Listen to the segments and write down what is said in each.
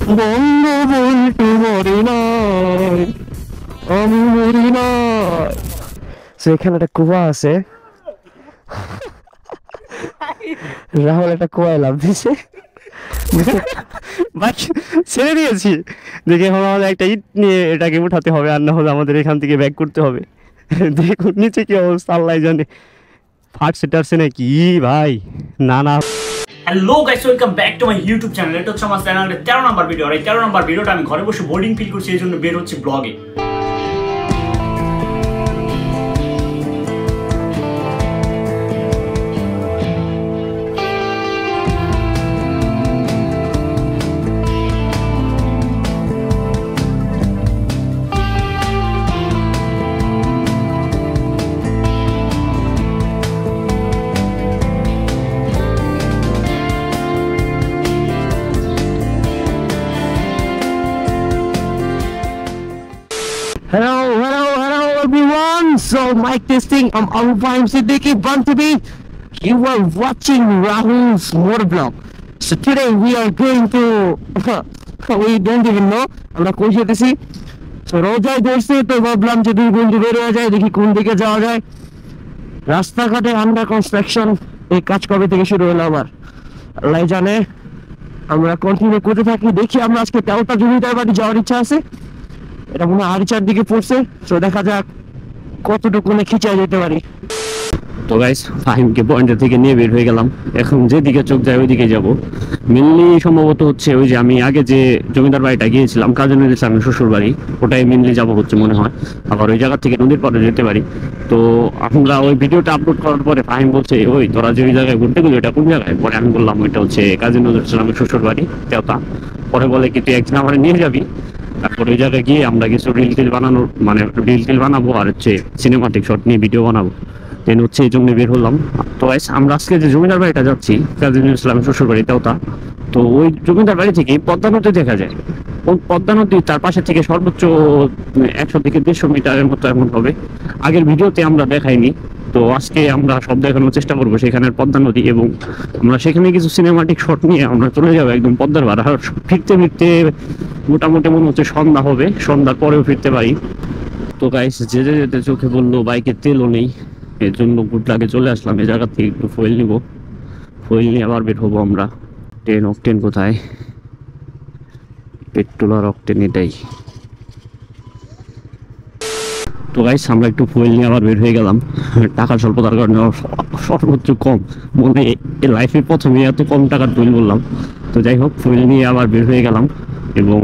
বঙ্গবন্ধু মরি নাই, আমি মরি নাই। এখানে একটা কুয়া আছে, রাহুল একটা কুয়ায় লাভ দিছে, ছেড়ে দিয়েছি। দেখে এখন আমাদের একটা ইট নিয়ে এটাকে উঠাতে হবে, আর না হলে আমাদের এখান থেকে ব্যাক করতে হবে। দেখুন নিচে কি অবস্থা, আল্লাহ জানে ফাটছে টাটছে নাকি ভাই। না না, hello guys, welcome back to my YouTube channel. এটা হচ্ছে আমার চ্যানেলের 13 নম্বর ভিডিও। আর এই 13 নম্বর ভিডিওটা আমি ঘরে বসে বোর্ডিং ফিল করছি, এই জন্য বের হচ্ছে ব্লগে। Hello everyone. So mic testing. I'm Abu Fahim Siddiqui, born to be. You are watching Rahul's motor vlog. So today we are going to. We don't even know. আমরা কই যেতেছি? So রোজায় ধরছে তো ভাবলাম যে দুই বন্ধু বের হয়ে যায়, দেখি কোন দিকে যাওয়া যায়। রাস্তাঘাটে আন্ডার কনস্ট্রাকশন, এই কাজ কবে থেকে শুরু হলো আবার আল্লাহ জানে। আমরা কন্টিনিউ করতে থাকি, দেখি আমরা আজকে তেলটা জমিদার বাড়ি যাওয়ার ইচ্ছা আছে। এটা মনে হয় আড়ি চার দিকে পড়ছে, তো দেখা যাক কতটুকু খিচায় যেতে পারি। তো গাইস, ফাহিমকে পয়েন্টের থেকে নিয়ে বের হয়ে গেলাম। এখন যেদিকে চোখ যায় ওইদিকে যাব। মেনলি সম্ভবত হচ্ছে ওই যে আমি আগে যে জমিদার বাড়িটা গিয়েছিলাম, কাজী নদীর ইসলামের শ্বশুর বাড়ি, ওটাই মেনলি যাব হচ্ছে মনে হয়। আবার ওই জায়গা থেকে নদীর পাড়ে যেতে পারি। তো আমরা ওই ভিডিওটা আপলোড করার পরে ফাহিম বলছে, ওই তোরা যে ওই জায়গায় ঘুরতে গেলি ওটা কোন জায়গায়? পরে আমি বললাম ওইটা হচ্ছে কাজী নদীর ইসলামের শ্বশুর বাড়ি তেওতা। পরে বলে কি তুই একদিন আমার নিয়ে যাবি, তারপরে ওই জায়গায় গিয়ে আমরা কিছু রিল টিল বানানোর মানে রিল টিল বানাবো, আর হচ্ছে সিনেমাটিক শট নিয়ে ভিডিও বানাবো। দেন হচ্ছে এই জন্য বের হলাম। তো আমরা আজকে যে জমিদার বাড়িটা যাচ্ছি, কাজী নজরুল ইসলামের শ্বশুর বাড়ি তেওতা, তো ওই জমিদার বাড়ি থেকে পদ্মা নদী দেখা যায়। ওই পদ্মা নদী তার পাশে থেকে সর্বোচ্চ 100 থেকে 150 মিটারের মতো এমন হবে। আগের ভিডিওতে আমরা দেখাইনি, তো আজকে আমরা সব দেখানোর চেষ্টা করবো সেখানের পদ্মা নদী, এবং আমরা সেখানে কিছু সিনেমাটিক শট নিয়ে আমরা চলে যাবো একদম পদ্মার পাড়। আর ফিরতে ফিরতে মোটামুটি মনে হচ্ছে সন্ধ্যা হবে, সন্ধ্যার পরেও ফিরতে পারি। তো গাইস, যেতে যেতে চোখে বললো বাইকের তেলও নেই, এর জন্য গুডলাকে চলে আসলাম। এই জায়গা থেকে একটু ফুয়েল নিব, ফুয়েল নিয়ে আবার বের হবো আমরা। অকটেন কোথায়? পেট্রোল আর অকটেন এটাই। তো গাইস, আমরা একটু ফুয়েল নিয়ে আবার বের হয়ে গেলাম। টাকার স্বল্পতার কারণে সর্বোচ্চ কম, মনে এই লাইফের প্রথমে এত কম টাকার ফুয়েল বললাম। তো যাই হোক, ফুয়েল নিয়ে আবার বের হয়ে গেলাম এবং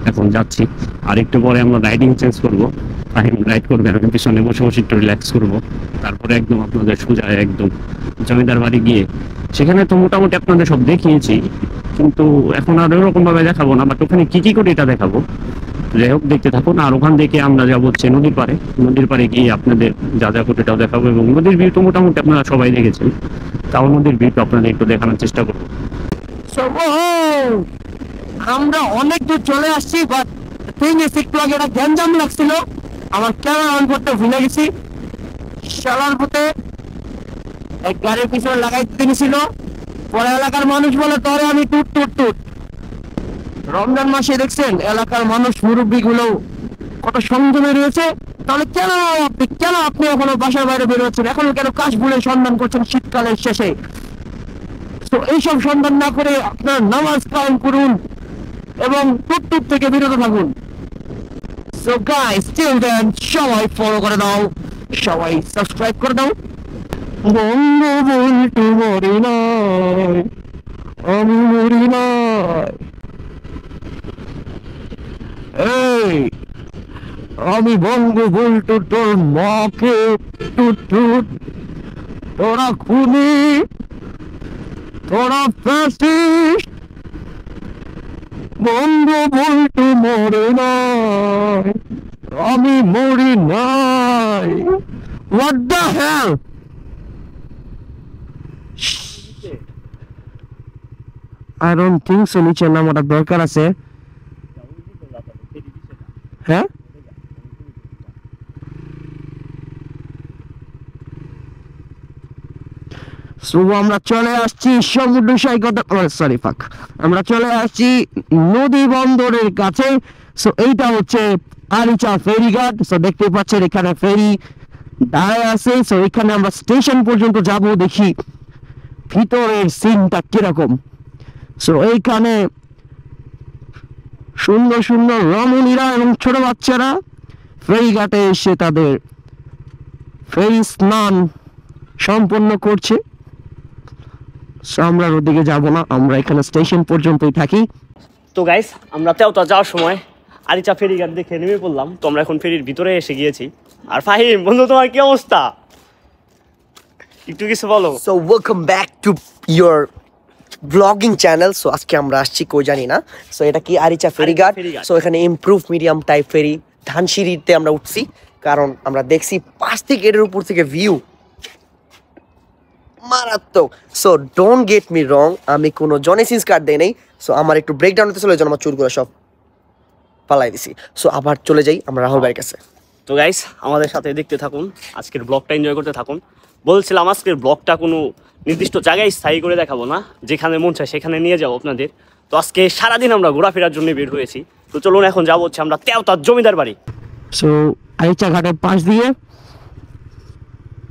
এখন যাচ্ছি। আর একটু পরে আমরা রাইডিং চেঞ্জ করবো, ফাহিম রাইড করবে, আমি পিছনে বসে বসে একটু রিল্যাক্স করবো। তারপরে একদম আপনাদের সোজা একদম জমিদার বাড়ি গিয়ে, সেখানে তো মোটামুটি আপনাদের সব দেখিয়েছি, কিন্তু এখন আর ওরকম ভাবে দেখাবো না, বাট ওখানে কি কি করে এটা দেখাবো। যাই হোক, দেখতে থাকুন। আর ওখান থেকে আমরা যাবো হচ্ছে নদীর পাড়ে। নদীর পাড়ে গিয়ে আপনাদের যা যা করে এটাও দেখাবো, এবং নদীর ভিউ তো মোটামুটি আপনারা সবাই দেখেছেন, তাও নদীর ভিউটা আপনাদের একটু দেখানোর চেষ্টা করবো। আমরা অনেক দূর চলে আসছি, বাট একটু আগে একটা গ্যাঞ্জাম লাগছিল, আমার ক্যামেরা অন করতে ভুলে গেছি। চলার পথে এক গাড়ির পিছনে লাগাইতে দিয়েছিল, পরে এলাকার মানুষ বলে তোরে আমি টুট টুট টুট। রমজান মাসে দেখছেন এলাকার মানুষ মুরব্বী গুলো কত সংযমে রয়েছে, তাহলে কেন আপনি এখনো বাসার বাইরে বের হচ্ছেন, এখনো কেন কাশ ভুলে সন্ধান করছেন শীতকালের শেষে? তো এইসব সন্ধান না করে আপনার নামাজ কায়েম করুন এবং টুকটুক থেকে বিরত থাকুন। So guys, till then সবাই ফলো করে দাও, সবাই সাবস্ক্রাইব করে দাও। বঙ্গবন্ধু মরি নাই, আমি মরি নাই। এই আমি বঙ্গবন্ধু, তোর মাকে টুট টুট। তোরা খুনি, তোরা ফ্যাসিস্ট, বঙ্গবন্ধু মরে নাই, আমি মরি নাই। What the hell? I don't think so. নিচে নামাটা দরকার আছে। হ্যাঁ, সো সো আমরা চলে আসছি সমুদ্র সৈকত, সরি ফাক, আমরা চলে আসছি নদী বন্দরের কাছে। সো এইটা হচ্ছে আরিচা ফেরিঘাট। সো দেখতে পাচ্ছেন এখানে ফেরি দাঁড়ায় আছে। সো এখানে আমরা স্টেশন পর্যন্ত যাব, দেখি ভিতরের সিনটা কিরকম। সো এইখানে সুন্দর সুন্দর রমণীরা এবং ছোট বাচ্চারা ফেরিঘাটে এসে তাদের ফেরি স্নান সম্পন্ন করছে। সো আমরা ওদিকে যাব না, আমরা এখানে স্টেশন পর্যন্তই থাকি। তো গাইস, আমরা তেওতা যাওয়ার সময় আরিচা ফেরিঘাট দেখে নেমে পড়লাম। তো আমরা এখন ফেরির ভিতরে এসে গিয়েছি। আর ফাহিম বন্ধু, তোমার কি অবস্থা, একটু কিছু বলো। So welcome back to your blogging channel. So আজকে আমরা আসছি কই জানি না। সো এটা কি আরিচা ফেরিঘাট। সো এখানে ইমপ্রুভ মিডিয়াম টাইপ ফেরি ধানসিঁড়িতে আমরা উঠছি, কারণ আমরা দেখছি 5 থেকে এর উপর থেকে ভিউ মারাত্মক। সো ডোন্ট গেট মি রং, আমি কোনো জনেসিস কার্ড দেই নাই। সো আমার একটু ব্রেকডাউন হতে চলে, আমার চুলগুলো সব পালাই দিছি। সো আবার চলে যাই আমরা রাহুল ভাইয়ের কাছে। তো গাইস, আমাদের সাথে দেখতে থাকুন, আজকের ব্লগটা এনজয় করতে থাকুন। বলছিলাম আজকের ব্লগটা কোনো নির্দিষ্ট জায়গায় স্থায়ী করে দেখাবো না, যেখানে মন চায় সেখানে নিয়ে যাবো আপনাদের। তো আজকে সারাদিন আমরা ঘোরাফেরার জন্য বের হয়েছি। তো চলুন এখন যাবো হচ্ছে আমরা তেওতার জমিদার বাড়ি। সো আরিচা ঘাটের পাশ দিয়ে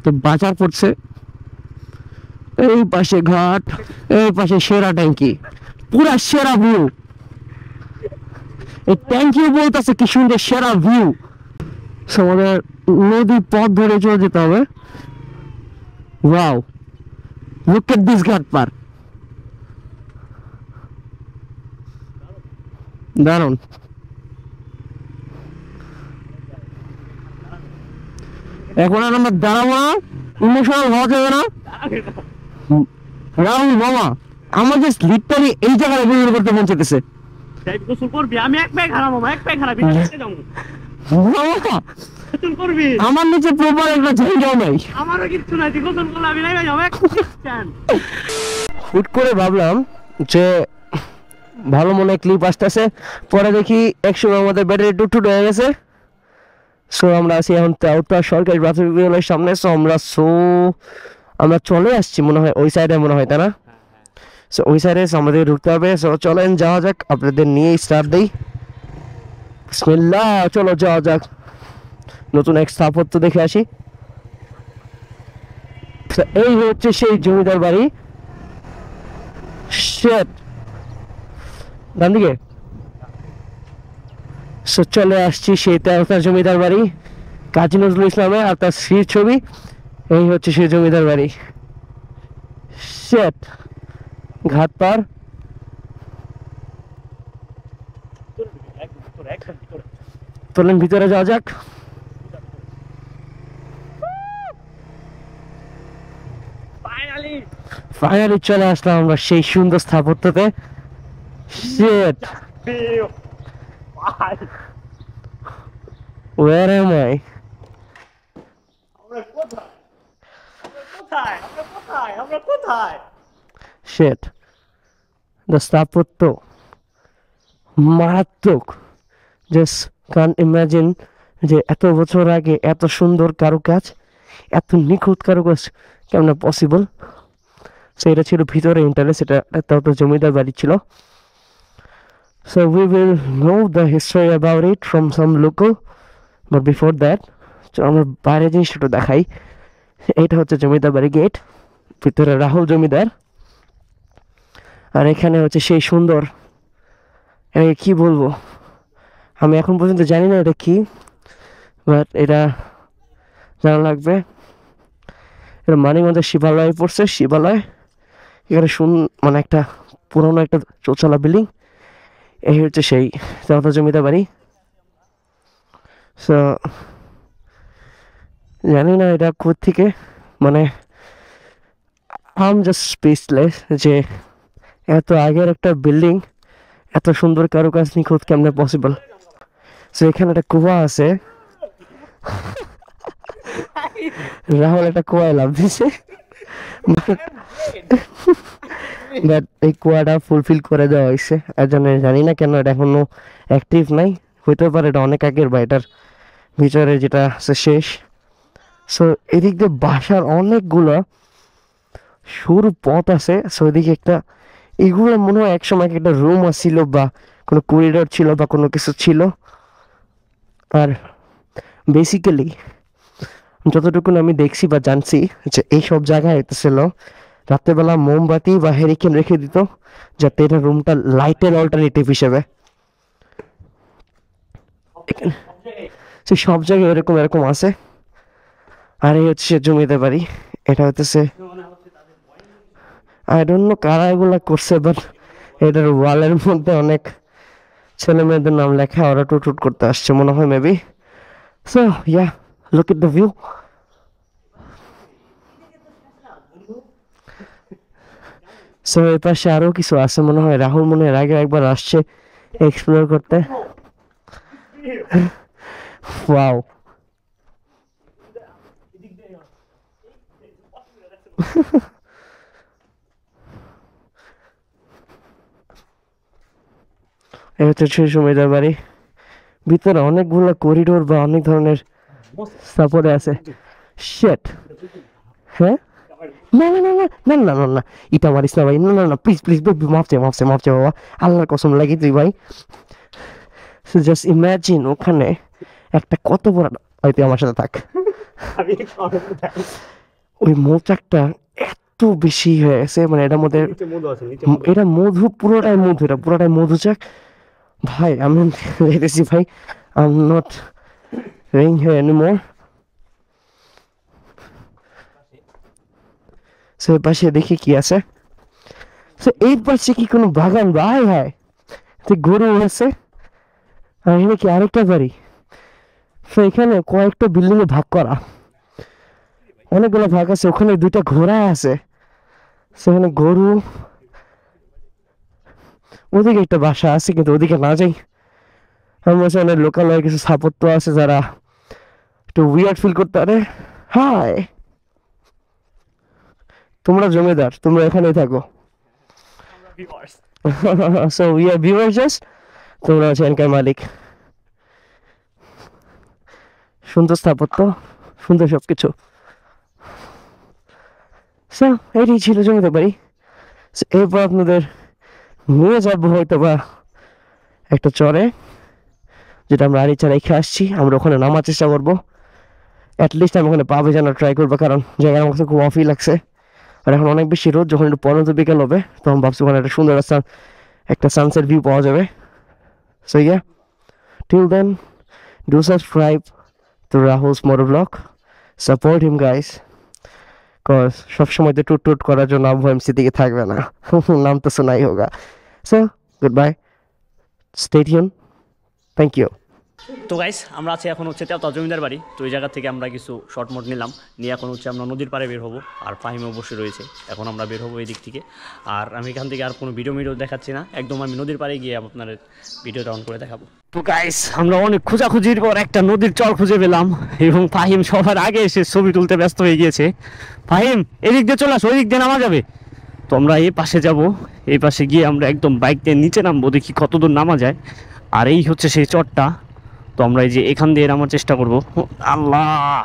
তো বাজার পড়ছে, এই পাশে ঘাট, এই পাশে সেরা ট্যাঙ্কি, পুরা সেরা ভিউ। এই ট্যাঙ্কি বলতেছে কি সুন্দর সেরা ভিউ। আমাদের নদী পথ ধরে চলে যেতে হবে। ওয়াও, লুক এট দিস ঘাট পার, দারুন। এখন আর আমরা দাঁড়াবো না, ইমোশনাল হওয়া যাবে না। রাহুল মামা, আমাদের লিটারি এই জায়গায় অভিনয় করতে মন চাইতেছে। আমি এক প্যাক হারাবো, এক প্যাক হারাবি আমার নিচে প্রপার একটা জায়গাও নাই, আমারও কিচ্ছু নাই। তুই গোসল করলে আমি নাই যাবো। হুট করে ভাবলাম যে ভালো মনে ক্লিপ আসতেছে, পরে দেখি একসময় আমাদের ব্যাটারি টুটুট হয়ে গেছে। সো আমরা আছি এখন তেওতা সরকারি প্রাথমিক বিদ্যালয়ের সামনে। সো আমরা চলে আসছি মনে হয় ওই সাইডে, মনে হয় তাই না? সো ওই সাইডে আমাদের ঢুকতে হবে। সো চলেন যাওয়া যাক, আপনাদের নিয়ে স্টার্ট দিই। বিসমিল্লাহ, চলো যাওয়া যাক, নতুন এক স্থাপত্য দেখে আসি। এই হচ্ছে সেই জমিদার বাড়ি। ডান দিকে। সো চলে আসছি সেই তেওতার জমিদার বাড়ি, কাজী নজরুল ইসলামের আর তার স্ত্রীর ছবি। এই হচ্ছে সেই জমিদার বাড়ি। শেট, ঘাট পার। চলেন ভিতরে যাওয়া যাক। ফাইনালি চলে আসলাম আমরা সেই সুন্দর স্থাপত্যতে। শেট, where am I? Shit, the স্থাপত্য মারাত্মক। জাস্ট can't imagine যে এত বছর আগে এত সুন্দর কারুকাজ, এত নিখুঁত কারুকাজ কেমন পসিবল। সেটা ছিল ভিতরে ইন্টারনেট, সেটা তাও তো জমিদার বাড়ি ছিল। So we will know the history about it from some local, but before that আমরা বাইরে জিনিসটা দেখাই। এটা হচ্ছে জমিদার বাড়ি গেট, ভিতরে রাহুল জমিদার। আর এখানে হচ্ছে সেই সুন্দর, কি বলবো, আমি এখন পর্যন্ত জানি না এটা কি, বাট এটা জানা লাগবে। এটা মানিকগঞ্জের শিবালয় পড়ছে, শিবালয়। এখানে মানে একটা পুরোনো একটা চৌচালা বিল্ডিং। এই হচ্ছে সেই তেওতা জমিদার বাড়ি। সো জানি না এটা কোত্থেকে, মানে আম জাস্ট স্পেসলেস যে এত আগের একটা বিল্ডিং, এত সুন্দর কারুকাজ নিখুঁত কেমনে পসিবল। সো এখানে একটা কুয়া আছে, রাহুল একটা কুয়ায় লাভ দিছে, বাট এই কুয়াটা ফুলফিল করে দেওয়া হয়েছে। এর জন্য জানি না কেন এটা এখনো অ্যাক্টিভ নাই, হইতে পারে এটা অনেক আগের বা এটার ভিতরে যেটা আছে শেষ। সো এদিক দিয়ে বাসার অনেকগুলো সরু পথ আছে, সো ওইদিকে একটা, এগুলো মনে হয় একসময় একটা রুম ছিল বা কোনো করিডোর ছিল বা কোনো কিছু ছিল। আর বেসিক্যালি যতটুকু আমি দেখছি বা জানছি যে এই সব জায়গায় হইতেছিল রাত্রেবেলা মোমবাতি বা হেরিকেন রেখে দিত, যাতে এটা রুমটা লাইটের অল্টারনেটিভ হিসেবে। সব জায়গায় এরকম এরকম আছে। আর এই হচ্ছে জমিদার বাড়ি। এটা হইতেছে, আই ডোন্ট নো কারা এগুলা করছে, বাট এটার ওয়ালের মধ্যে অনেক ছেলে মেয়েদের নাম লেখা, ওরা টুট করতে আসছে মনে হয় maybe. So yeah, look at the view. So এই পাশে আরো কিছু আছে মনে হয়, রাহুল মনে হয় আগে একবার আসছে এক্সপ্লোর করতে। ওয়াও, এই হচ্ছে সেই জমিদার বাড়ি। ভিতরে অনেকগুলো করিডোর বা অনেক ধরনের সাপোর্টে আছে। শেট, হ্যাঁ, না না না না না না না না, এটা মারিস না ভাই, না না না, প্লিজ প্লিজ, মাফ চাই মাফ চাই মাফ চাই বাবা, আল্লাহর কসম লাগি তুই ভাই। জাস্ট ইমাজিন ওখানে একটা কত বড়, তুই আমার সাথে থাক, ওই মৌচাকটা এত বেশি হয়ে গেছে, মানে এটার মধ্যে এটা মধু, পুরোটাই মধু, এটা পুরোটাই মধুচাক ভাই। আমি দেখতেছি ভাই, I am not playing here anymore. So এই পাশে দেখি কি আছে। সো এই পাশে কি কোনো বাগান? ভাই ভাই, তো গরু আছে। আর এখানে কি আরেকটা বাড়ি? সো এখানে কয়েকটা বিল্ডিং এ ভাগ করা, অনেকগুলো ভাগ আছে। ওখানে দুইটা ঘোড়া আছে, সেখানে গরু। ওদিকে একটা বাসা আছে, কিন্তু ওদিকে না যাই। আমার কাছে অনেক লোকাল কিছু স্থাপত্য আছে যারা একটু উইয়ার্ড ফিল করতে পারে। হাই, তোমরা জমিদার, তোমরা এখানেই থাকো। So we are viewers just, তোমরা হচ্ছে এখানকার মালিক। সুন্দর স্থাপত্য, সুন্দর সবকিছু। সো এটাই ছিল জমিদার বাড়ি। এরপর আপনাদের নিয়ে যাবো হয়তো বা একটা চরে, যেটা আমরা আরিচা রেখে আসছি। আমরা ওখানে নামার চেষ্টা করবো। অ্যাটলিস্ট আমি ওখানে পাবে যেন ট্রাই করবো, কারণ জায়গায় আমার কাছে খুব অফই লাগছে। আর এখন অনেক বেশি রোদ, যখন একটু পরন্ত বিকেল হবে তখন ভাবছি ওখানে একটা সুন্দর একটা সানসেট ভিউ পাওয়া যাবে। So yeah, till then do subscribe to Rahul's motor vlog, support him guys, cause সবসময় তো টুট করার জন্য আবু এমসি দিকে থাকবে না, নাম তো শোনাই হোগা। So good bye, stay tune, thank you. তো গাইস, আমরা আছি এখন হচ্ছে তেওতা জমিদার বাড়ি। তো এই জায়গা থেকে আমরা কিছু শর্ট মোট নিলাম, নিয়ে এখন হচ্ছে আমরা নদীর পাড়ে বের হবো। আর ফাহিম অবশ্যই রয়েছে, এখন আমরা বের হবো এই দিক থেকে। আর আমি এখান থেকে আর কোনো ভিডিও দেখাচ্ছি না, একদম আমি নদীর পাড়ে গিয়ে আপনার ভিডিওটা অন করে দেখাবো। তো গাইস, আমরা অনেক খোঁজাখুঁজির পর একটা নদীর চর খুঁজে পেলাম, এবং ফাহিম সবার আগে এসে ছবি তুলতে ব্যস্ত হয়ে গিয়েছে। ফাহিম, এদিক দিয়ে চলে আসো, ওই দিক দিয়ে নামা যাবে। তো আমরা এই পাশে যাব, এই পাশে গিয়ে আমরা একদম বাইক দিয়ে নিচে নামবো, দেখি কত দূর নামা যায়। আর এই হচ্ছে সেই চরটা। তো আমরা এই যে এখান দিয়ে নামার চেষ্টা করব। আল্লাহ,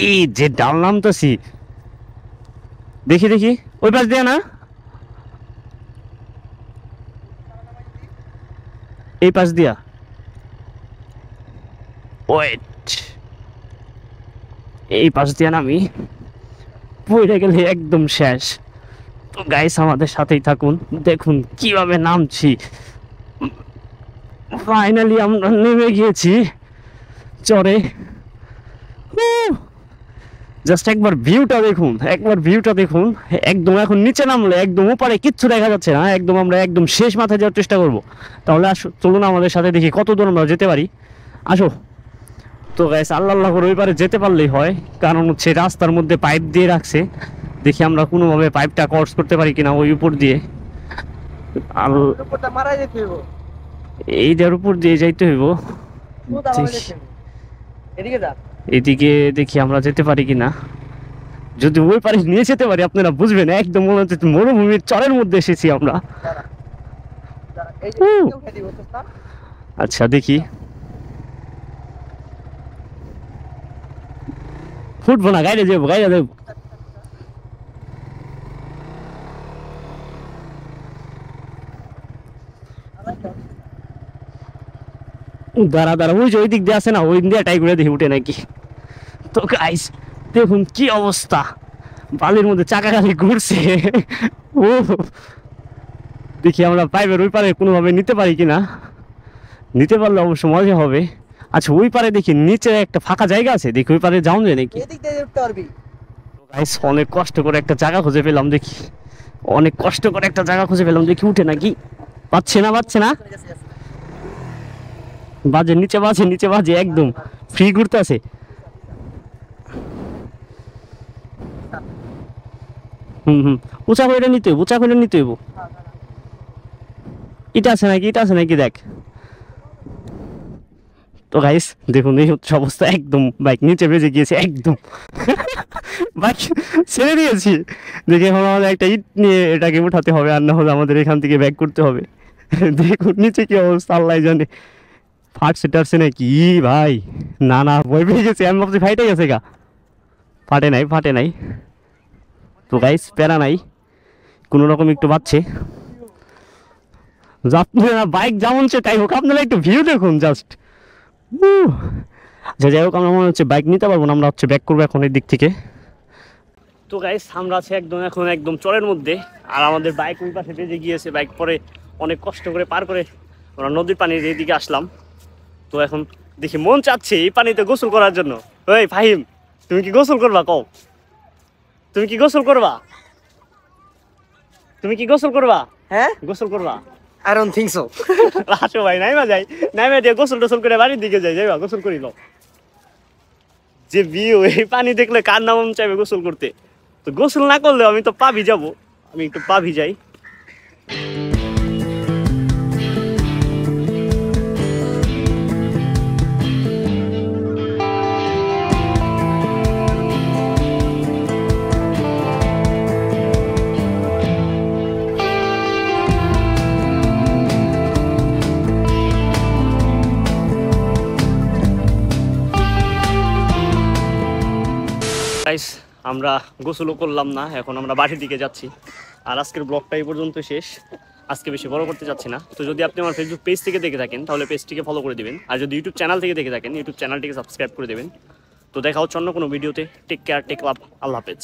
এই যে ডাল নামতেছি, দেখি দেখি ওই পাশ দিয়ে না, এই পাশ দিয়া। ওয়েট, এই পাশ দিয়ে নামি, পড়ে গেলে একদম শেষ। তো গাইস, আমাদের সাথেই থাকুন, দেখুন কিভাবে নামছি। ফাইনালি আমরা নেমে গিয়েছি চরে। জাস্ট একবার ভিউটা দেখুন, একবার ভিউটা দেখুন। একদম এখন নিচে নামলে একদম ওপারে কিচ্ছু দেখা যাচ্ছে না, একদম আমরা একদম শেষ মাথায় যাওয়ার চেষ্টা করব। তাহলে আসো, চলুন আমাদের সাথে, দেখি কত দূর আমরা যেতে পারি। আসো। তো গাইস, আল্লাহ করে ওই পারে যেতে পারলেই হয়, কারণ হচ্ছে রাস্তার মধ্যে পাইপ দিয়ে রাখছে। দেখি আমরা কোনোভাবে পাইপটা ক্রস করতে পারি কিনা ওই উপর দিয়ে। এইটার উপর দিয়ে যাইতে হইব। এদিকে দেখি আমরা যেতে পারি কিনা। যদি ওই পারে নিয়ে যেতে পারি, আপনারা বুঝবেন একদম মনে হচ্ছে মরুভূমির চরের মধ্যে এসেছি আমরা। আচ্ছা দেখি, ফুটবো না, গাইডে যাবো, গাইডে যাবো। দাঁড়া দাঁড়া, ওই যে ওই দিক দিয়ে আছে না, ওই দিক দিয়ে ট্রাই করে দেখি উঠে নাকি। তো গাইস দেখুন কি অবস্থা, বালির মধ্যে চাকা খালি ঘুরছে। ও দেখি আমরা পাইপের ওই পারে কোনোভাবে নিতে পারি কিনা, নিতে পারলে অবশ্য মজা হবে। আচ্ছা ওই পারে দেখি নিচে একটা ফাঁকা জায়গা আছে, দেখি ওই পারে যাওয়া যায় নাকি। গাইস অনেক কষ্ট করে একটা জায়গা খুঁজে পেলাম, দেখি অনেক কষ্ট করে একটা জায়গা খুঁজে পেলাম, দেখি উঠে নাকি। পাচ্ছে না পাচ্ছে না, বাজে নিচে বাজে, নিচে বাজে, একদম ফ্রি ঘুরতে আছে। উঁচা করে নিতে হইব, উঁচা করে নিতে হইব। এটা আছে নাকি, এটা আছে নাকি দেখ। তো গাইস দেখুন এই হচ্ছে অবস্থা, একদম বাইক নিচে ভেজে গিয়েছে একদম। বাইক ছেড়ে দিয়েছি, দেখে এখন আমাদের একটা ইট নিয়ে এটাকে উঠাতে হবে, আর না হলে আমাদের এখান থেকে ব্যাক করতে হবে। দেখুন নিচে কি অবস্থা আল্লাহ জানে, ফাটছে টাটছে নাকি ভাই। না না ভয় পেয়ে গেছে, আমি ভাবছি ফাইটে গেছে গা। ফাটে নাই, ফাটে নাই। তো গাইস প্যারা নাই, কোনো রকম একটু বাচ্চে আপনারা বাইক যেমন সে তাই হোক, আপনারা একটু ভিউ দেখুন জাস্ট। যাই হোক আমরা মনে হচ্ছে বাইক নিতে পারবো না, আমরা হচ্ছে ব্যাক করবো এখন এই দিক থেকে। তো গাইস আমরা আছি একদম এখন একদম চরের মধ্যে, আর আমাদের বাইক ওই পাশে বেজে গিয়েছে। বাইক পরে অনেক কষ্ট করে পার করে আমরা নদীর পানির এইদিকে আসলাম। তো এখন দেখি মন চাচ্ছে এই পানিতে গোসল করার জন্য। ওই ফাহিম তুমি কি গোসল করবা, কও তুমি কি গোসল করবা, তুমি কি গোসল করবা? হ্যাঁ গোসল করবা? I don't think so. আসো ভাই নাইমা যাই, নাইমা দিয়ে গোসল টোসল করে বাড়ির দিকে যাই, যাইবা গোসল করি নাও। যে ভিউ, এই পানি দেখলে কার নাম চাইবে গোসল করতে। তো গোসল না করলেও আমি তো পা ভিজাবো, আমি একটু পা ভিজাই। গাইস আমরা গোসলও করলাম না, এখন আমরা বাড়ির দিকে যাচ্ছি। আর আজকের ব্লগটা এই পর্যন্ত শেষ, আজকে বেশি বড় করতে যাচ্ছি না। তো যদি আপনি আমার ফেসবুক পেজ থেকে দেখে থাকেন তাহলে পেজটিকে ফলো করে দিবেন, আর যদি ইউটিউব চ্যানেল থেকে দেখে থাকেন ইউটিউব চ্যানেলটিকে সাবস্ক্রাইব করে দেবেন। তো দেখা হচ্ছে অন্য কোনো ভিডিওতে। টেক কেয়ার, টেক লাভ, আল্লাহ হাফেজ।